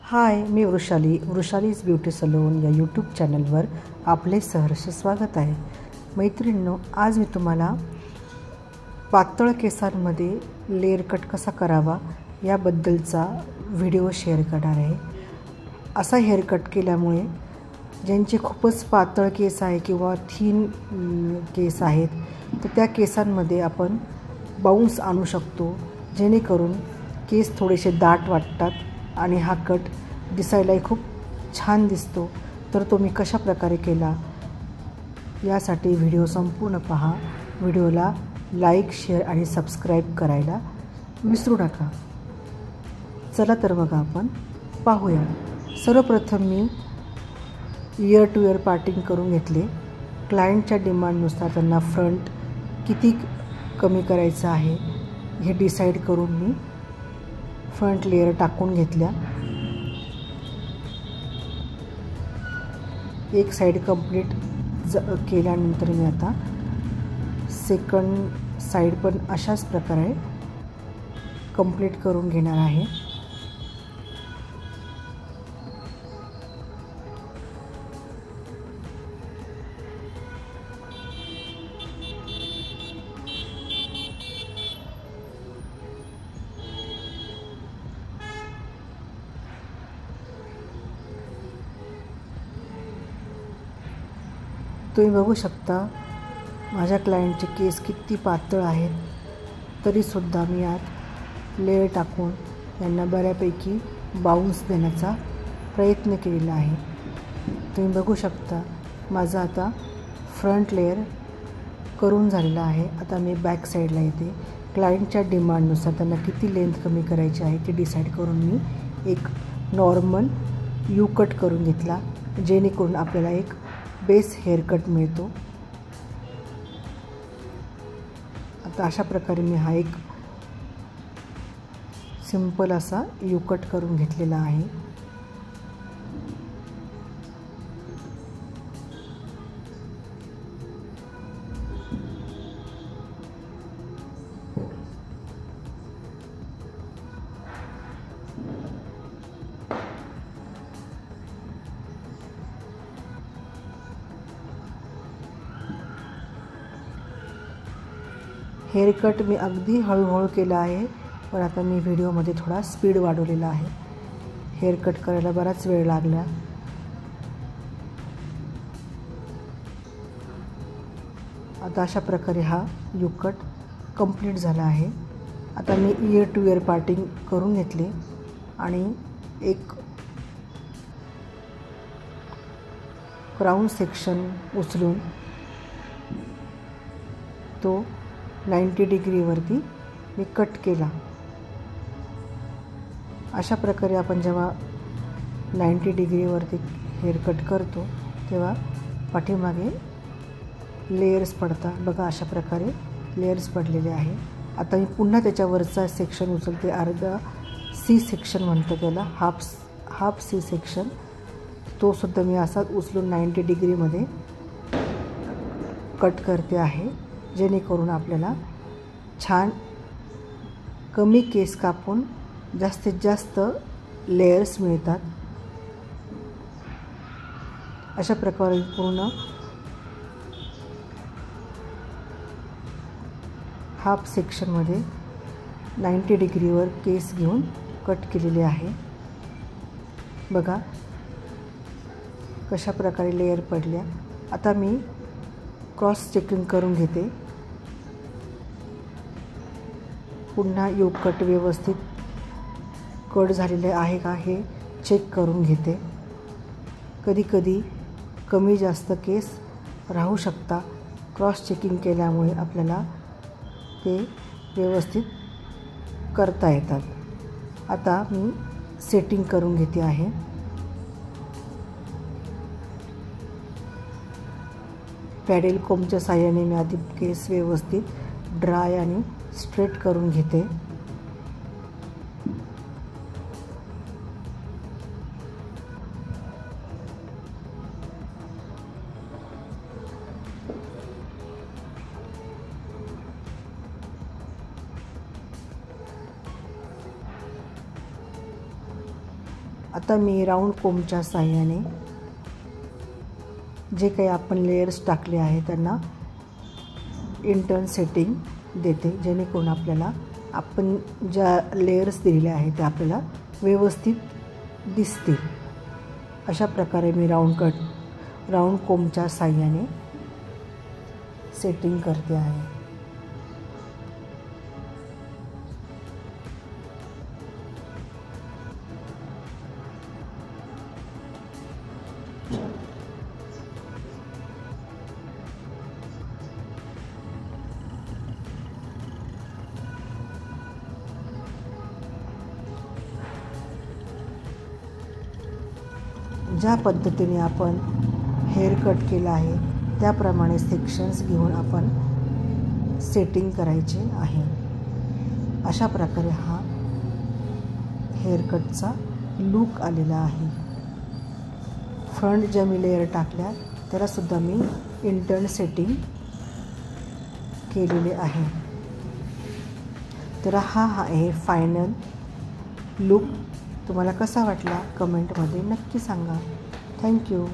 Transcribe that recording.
हाय, मी वृषालीज beauty salon या YouTube चॅनलवर आपले सहर्ष स्वागत आहे। मैत्रिणींनो, आज मी तुम्हाला पातळ केसांमध्ये लेअर कट कसा करावा याबद्दलचा व्हिडिओ शेअर करणार आहे। असा हेअर कट केल्यामुळे ज्यांचे खूपच पातळ केस आहे किंवा थिन केस आहेत तर त्या केसांमध्ये आपण बाउन्स आणू शकतो, जेणेकरून केस थोडेसे दाट वाटतात आणि हा कट दिसायलाही खूप छान दिसतो। तर तो मी कशा प्रकारे केला यासाठी व्हिडिओ संपूर्ण पहा। व्हिडिओला लाईक, शेअर आणि सबस्क्राईब करायला विसरू नका। चला तर मग आपण पाहूया। सर्वप्रथम मी इयर टू इयर पार्टिंग करून घेतले। क्लायंटच्या डिमांडनुसार त्यांना फ्रंट किती कमी करायचं आहे हे डिसाईड करून मी फ्रंट लेयर टाकून घेतल्या। एक साइड कंप्लीट केल्यानंतर मी आता सेकंड साइड पण अशाच प्रकारे कंप्लीट करून घेणार आहे। तुम्ही बघू शकता माझ्या क्लायंटचे केस किती पातळ आहेत, तरीसुद्धा मी यात लेयर टाकून यांना बऱ्यापैकी बाउन्स देण्याचा प्रयत्न केलेला आहे। तुम्ही बघू शकता माझा आता फ्रंट लेयर करून झालेला आहे। आता मी बॅक साईडला येते। क्लायंटच्या डिमांडनुसार त्यांना किती लेंथ कमी करायची आहे ते डिसाईड करून मी एक नॉर्मल यू कट करून घेतला, जेणेकरून आपल्याला एक बेस हेअर कट मिळतो। आता अशा प्रकारे मी हा एक सिंपल असा यू कट करून घेतलेला आहे। हेअर कट मी अगदी हळूहळू केला आहे, पण आता मी व्हिडिओमध्ये थोडा स्पीड वाढवलेला आहे। हेअर कट करायला बराच वेळ लागला। आता अशा प्रकारे हा यू कट कंप्लीट झाला आहे। आता मी इयर टू इयर पार्टिंग करून घेतले आणि एक क्राउन सेक्शन उचलून तो 90 डिग्रीवरती मी कट केला। अशा प्रकारे आपण जेव्हा 90 डिग्रीवरती हेअर कट करतो तेव्हा पाठीमागे लेयर्स पडतात। बघा अशा प्रकारे लेयर्स पडलेले आहे। आता मी पुन्हा त्याच्यावरचा सेक्शन उचलते, अर्धा सी सेक्शन म्हणतो त्याला, हाफ सी सेक्शन। तो सुद्धा मी असाच उचलून 90 डिग्रीमध्ये कट करते आहे, जेणेकरून आपल्याला छान कमी केस कापून जास्तीत जास्त लेयर्स मिळतात। अशा प्रकारे पूर्ण हाफ सेक्शनमध्ये 90 डिग्रीवर केस घेऊन कट केलेले आहे। बघा कशा प्रकारे लेयर पडल्या। आता मी क्रॉस चेकिंग करून घेते। पुन्हा यू कट व्यवस्थित कट झालेले आहे का हे चेक करून घेते। कधी कमी जास्त केस राहू शकता। क्रॉस चेकिंग केल्यामुळे आपल्याला ते व्यवस्थित करता येतात। आता मी सेटिंग करून घेते आहे। पॅडेल कोमच्या साहाय्याने मी आधी केस व्यवस्थित ड्राय आणि स्ट्रेट करून घेते। आता मी राऊंड कोंबच्या साहाय्याने जे काही आपण लेयर्स टाकले आहे त्यांना इंटर्न सेटिंग देते, जेणेकरून आपल्याला आपण ज्या लेयर्स दिलेल्या आहेत त्या आपल्याला व्यवस्थित दिसतील. अशा प्रकारे मी राऊंड कोंबच्या साहाय्याने सेटिंग करते आहे. ज्या पद्धतीने आपण हेअर कट केला आहे त्याप्रमाणे सेक्शन्स घेऊन आपण सेटिंग करायचे आहे. अशा प्रकारे हा हेअर कटचा लूक आलेला आहे. फ्रंट ज्या मी लेअर टाकल्या त्यालासुद्धा मी इंटर्न सेटिंग केलेले आहे. तर हा आहे फायनल लूक. तुम्हाला कसा वाटला कमेंटमध्ये नक्की सांगा. थँक्यू.